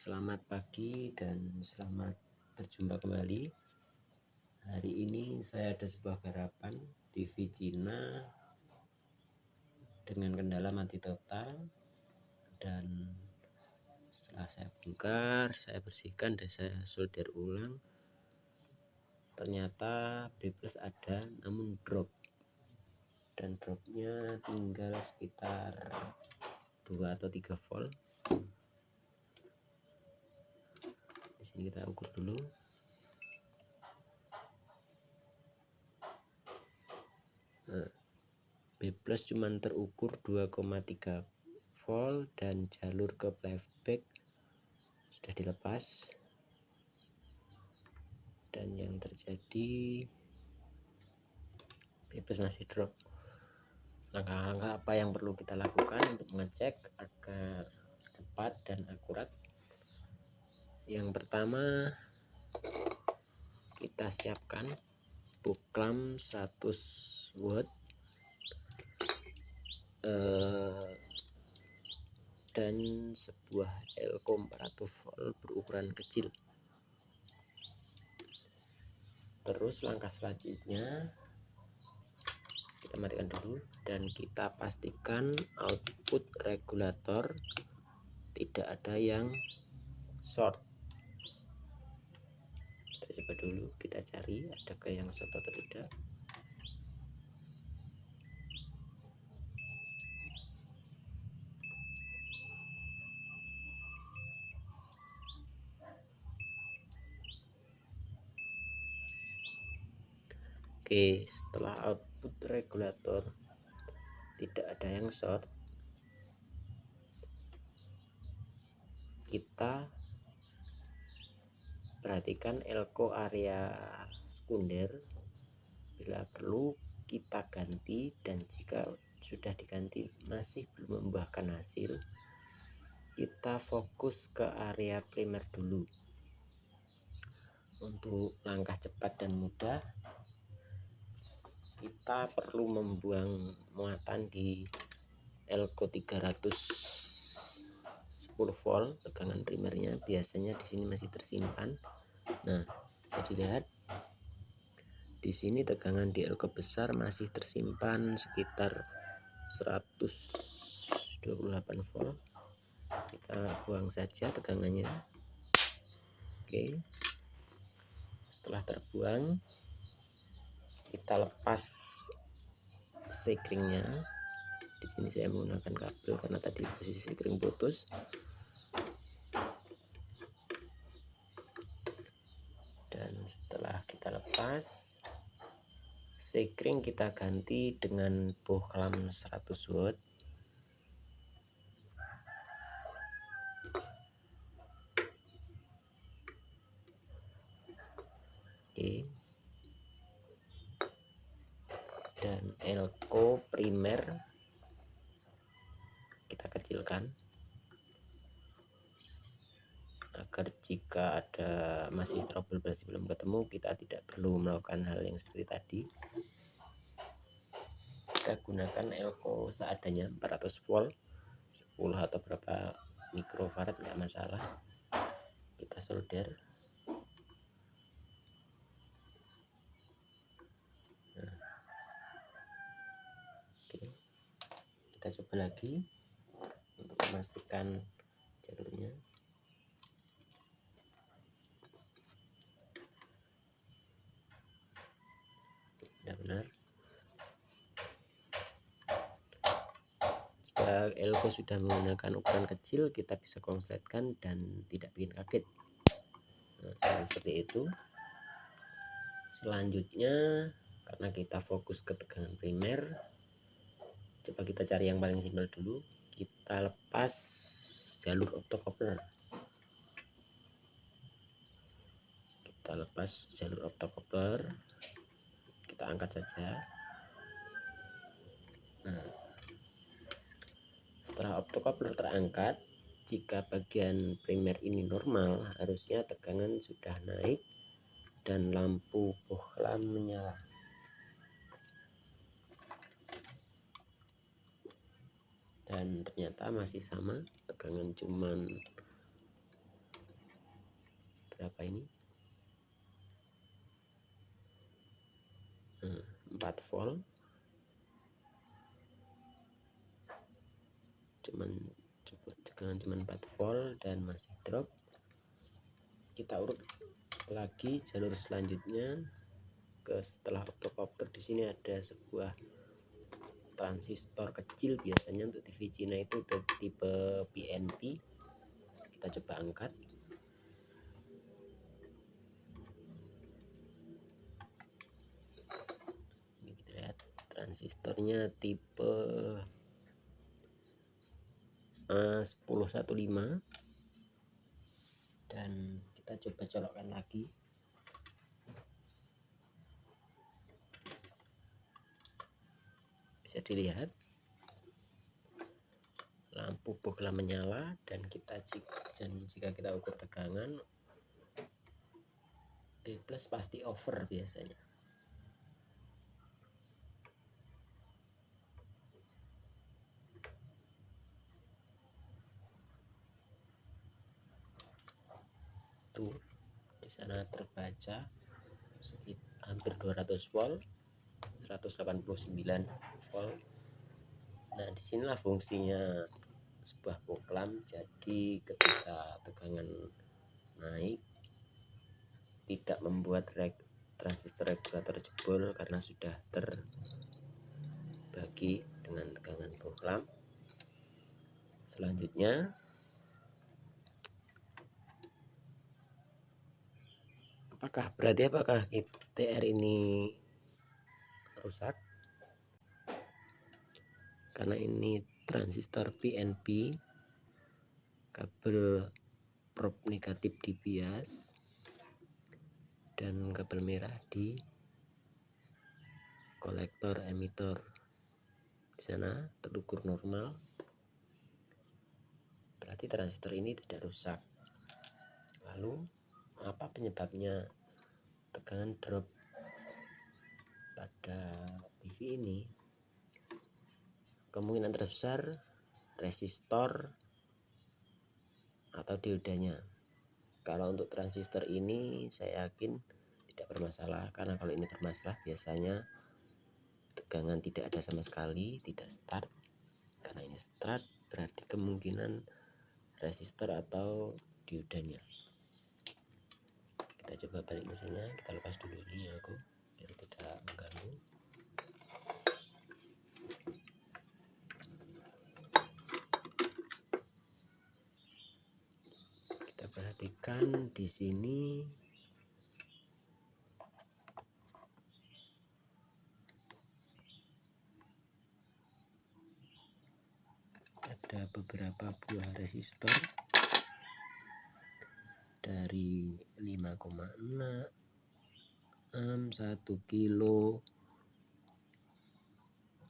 Selamat pagi dan selamat berjumpa kembali. Hari ini saya ada sebuah garapan TV Cina dengan kendala mati total, dan setelah saya bongkar, saya bersihkan dan saya solder ulang, ternyata B+ ada namun drop, dan dropnya tinggal sekitar 2 atau 3 volt. Di sini kita ukur dulu. Nah, B+ cuman terukur 2,3 volt dan jalur ke playback sudah dilepas, dan yang terjadi B+ masih drop. Langkah-langkah apa yang perlu kita lakukan untuk mengecek agar cepat dan akurat? Yang pertama, kita siapkan buklam 100 watt dan sebuah elko 400 volt berukuran kecil. Terus langkah selanjutnya, kita matikan dulu dan kita pastikan output regulator tidak ada yang short. Kita coba dulu, kita cari adakah yang short atau tidak. Oke, setelah output regulator tidak ada yang short, kita perhatikan elko area sekunder. Bila perlu kita ganti, dan jika sudah diganti masih belum membuahkan hasil, kita fokus ke area primer dulu. Untuk langkah cepat dan mudah, kita perlu membuang muatan di elko 310 volt tegangan primernya. Biasanya di sini masih tersimpan. Nah, bisa dilihat di sini tegangan di elko besar masih tersimpan sekitar 128 volt. Kita buang saja tegangannya. Oke, setelah terbuang, kita lepas sekringnya. Di sini saya menggunakan kabel karena tadi posisi sekring putus. Dan setelah kita lepas sekring, kita ganti dengan buklam 100 watt. Oke. Dan elko primer kita kecilkan agar jika ada masih trouble masih belum ketemu, kita tidak perlu melakukan hal yang seperti tadi. Kita gunakan elko seadanya 400 volt, 10 atau berapa mikrofarad nggak masalah. Kita solder. Nah, oke. Kita coba lagi untuk memastikan jalurnya. Benar-benar. Jika elko sudah menggunakan ukuran kecil, kita bisa konsletkan dan tidak bikin kaget. Nah, seperti itu. Selanjutnya, karena kita fokus ke tegangan primer, coba kita cari yang paling simpel dulu. Kita lepas jalur optocoupler. Kita lepas jalur optocoupler, kita angkat saja. Nah, setelah optocoupler terangkat, jika bagian primer ini normal, harusnya tegangan sudah naik dan lampu buklam menyala. Dan ternyata masih sama, tegangan cuman berapa ini, 4 volt, cuman 4 volt dan masih drop. Kita urut lagi jalur selanjutnya ke setelah optocopter. Di sini ada sebuah transistor kecil, biasanya untuk TV Cina itu tipe PNP. Kita coba angkat. Ini kita lihat transistornya tipe A1015, dan kita coba colokkan lagi. Bisa dilihat lampu bohlam menyala, dan jika kita ukur tegangan B+ pasti over biasanya. Tuh, di sana terbaca hampir 200 volt, 189 volt. Nah, disinilah fungsinya sebuah bohlam. Jadi ketika tegangan naik, tidak membuat transistor regulator jebol karena sudah terbagi dengan tegangan bohlam. Selanjutnya, apakah TR ini rusak? Karena ini transistor PNP, kabel probe negatif di bias dan kabel merah di kolektor emitor. Di sana terukur normal, berarti transistor ini tidak rusak. Lalu apa penyebabnya tegangan drop pada TV ini? Kemungkinan terbesar resistor atau diodanya. Kalau untuk transistor ini saya yakin tidak bermasalah, karena kalau ini bermasalah biasanya tegangan tidak ada sama sekali, tidak start. Karena ini start, berarti kemungkinan resistor atau diodanya. Kita coba balik mesinnya, kita lepas dulu ini ya biar tidak mengganggu. Kita perhatikan di sini ada beberapa buah resistor dari 5,6 ohm, 1 kilo,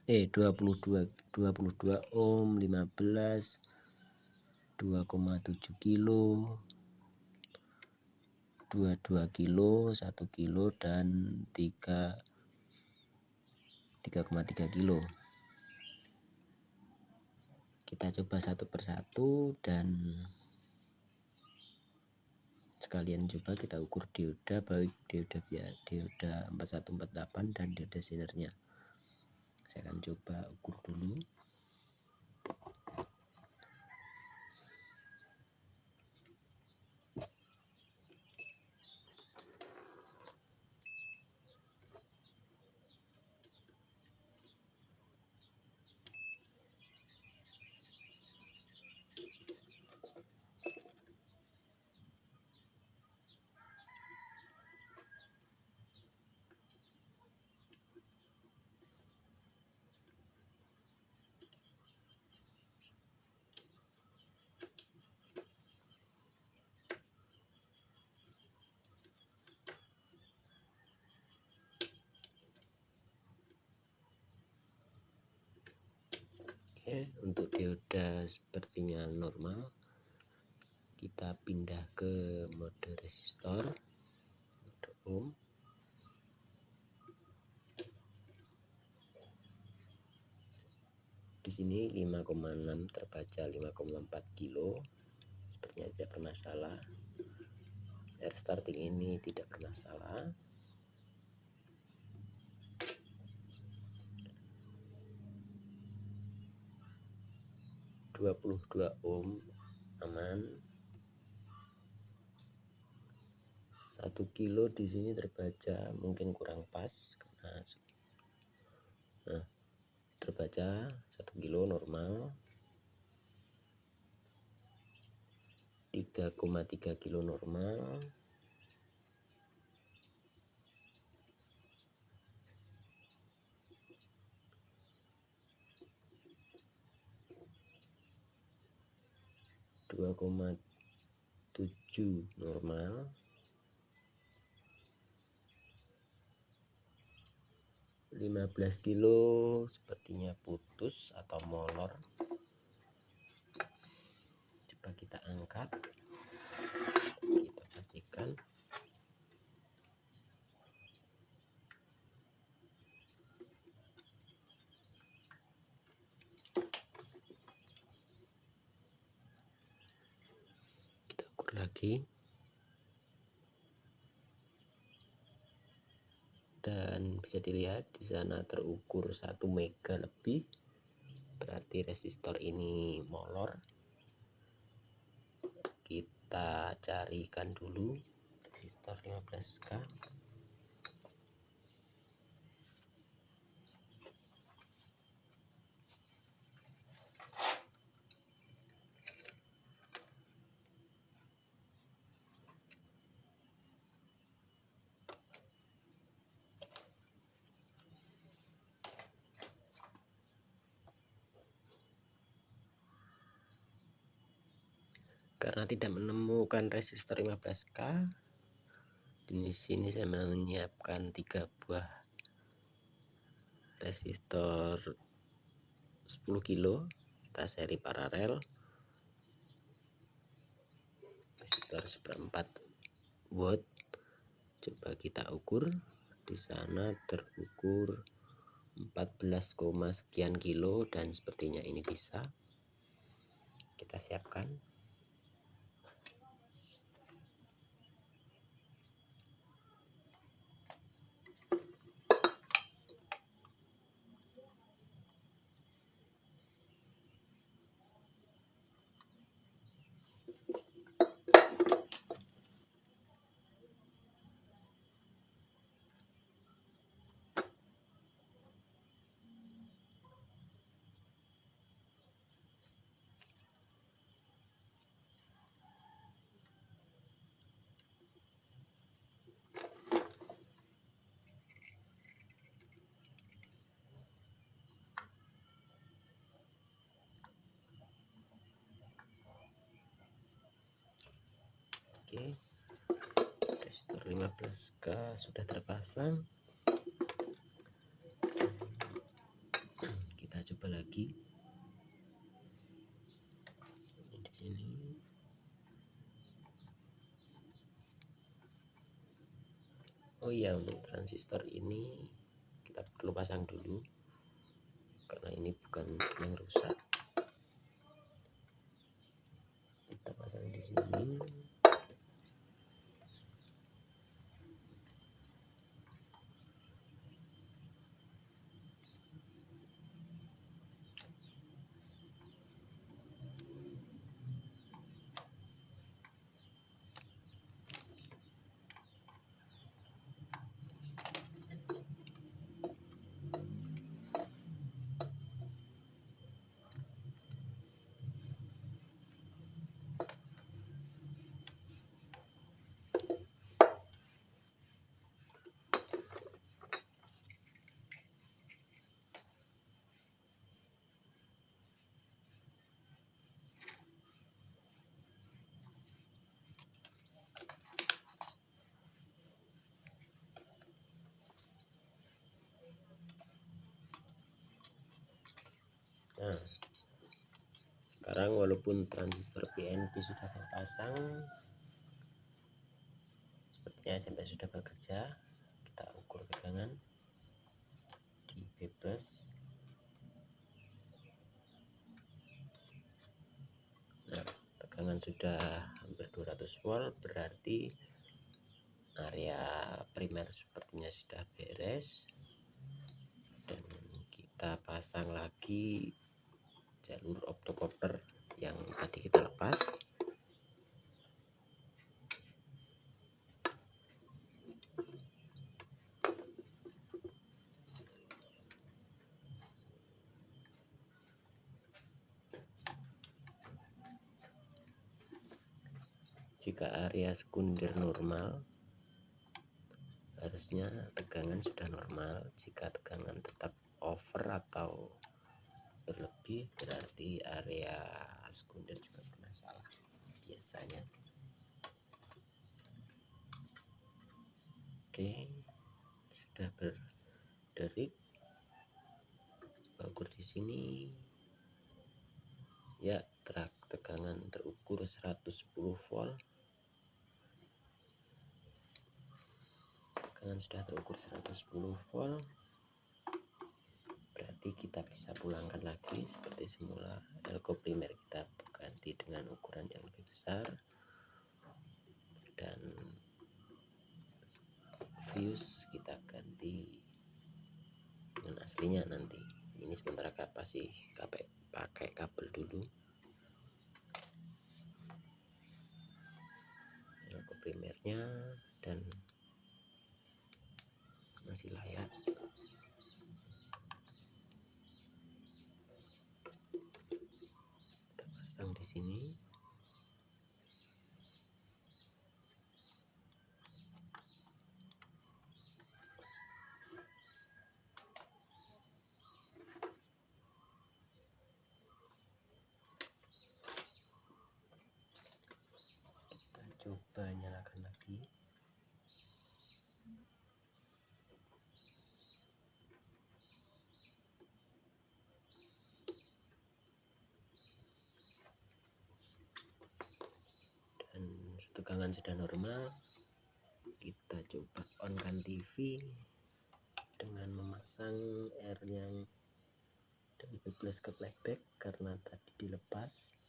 22 ohm, 15, 2,7 kilo, 22 kilo, 1 kilo, dan 3,3 kilo. Kita coba satu persatu dan sekalian coba kita ukur dioda, baik dioda 4148 dan dioda sinernya. Saya akan coba ukur dulu. Oke, untuk dioda sepertinya normal. Kita pindah ke mode resistor, mode ohm. Di sini 5,6 terbaca 5,4 kilo, sepertinya tidak bermasalah. Restarting ini tidak bermasalah. (22 ohm aman. 1 kilo di sini terbaca, mungkin kurang pas karena terbaca 1 kilo normal. 3,3 kilo normal. Dua koma 7 normal. 15 kilo sepertinya putus atau molor. Coba kita angkat, kita pastikan. Kita ukur lagi. Dan bisa dilihat di sana terukur 1 mega lebih, berarti resistor ini molor. Kita carikan dulu resistor 15K. Karena tidak menemukan resistor 15K, di sini saya menyiapkan 3 buah resistor 10 kilo. Kita seri paralel. Resistor 1/4 watt. Coba kita ukur. Di sana terukur 14, sekian kilo, dan sepertinya ini bisa. Kita siapkan. Oke, resistor 15K sudah terpasang. Kita coba lagi. Di sini. Oh iya, untuk transistor ini kita perlu pasang dulu karena ini bukan yang rusak. Kita pasang di sini. Nah, sekarang walaupun transistor PNP sudah terpasang, sepertinya SMP sudah bekerja. Kita ukur tegangan di B+. Nah, tegangan sudah hampir 200 volt, berarti area primer sepertinya sudah beres, dan kita pasang lagi jalur optocopter yang tadi kita lepas. Jika area sekunder normal, harusnya tegangan sudah normal. Jika tegangan tetap over atau berlebih, berarti area sekunder juga bermasalah biasanya. Oke, sudah berderik. Ukur di sini ya, tegangan terukur 110 volt. Tegangan sudah terukur 110 volt, berarti kita bisa pulangkan lagi seperti semula. Elko primer kita ganti dengan ukuran yang lebih besar, dan fuse kita ganti dengan aslinya nanti. Ini sementara kasih pakai kabel dulu. Elko primernya dan masih layak. Kita pasang di sini. Coba nyalakan lagi. Dan tegangan sudah normal. Kita coba on-kan TV dengan memasang R yang dari plus ke playback karena tadi dilepas.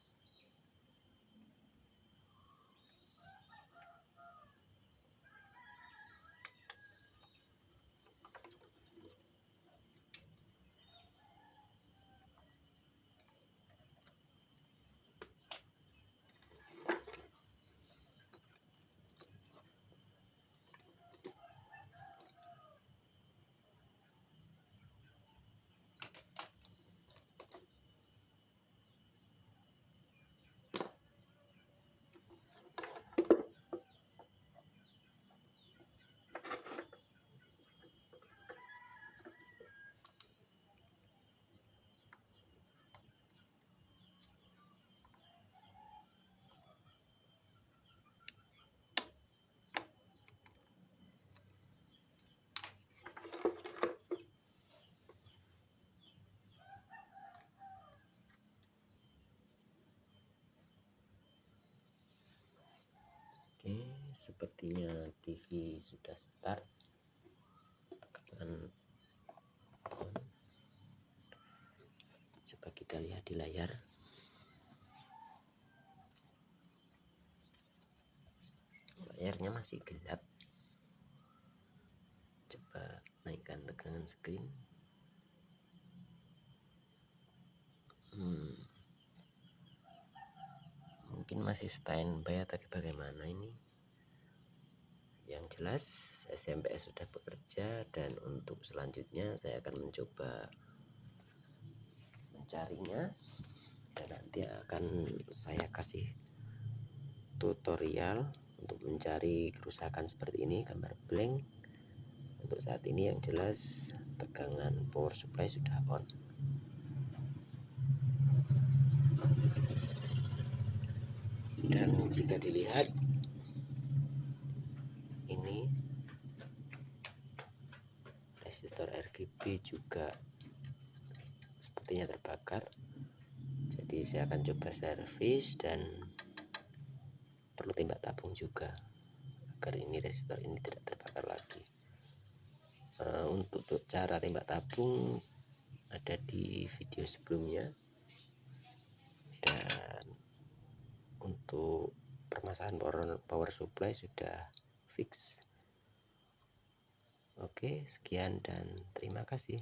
Oke, sepertinya TV sudah start. Tekan on. Coba kita lihat di layar. Layarnya masih gelap. Coba naikkan tegangan screen. Mungkin masih standby atau bagaimana ini. Yang jelas SMPS sudah bekerja, dan untuk selanjutnya saya akan mencoba mencarinya, dan nanti akan saya kasih tutorial untuk mencari kerusakan seperti ini, gambar blank. Untuk saat ini yang jelas tegangan power supply sudah on. Dan jika dilihat, ini resistor RGB juga sepertinya terbakar. Jadi saya akan coba servis dan perlu tembak tabung juga agar ini resistor ini tidak terbakar lagi. Untuk cara tembak tabung ada di video sebelumnya, dan untuk permasalahan power supply sudah fix. Oke, sekian dan terima kasih.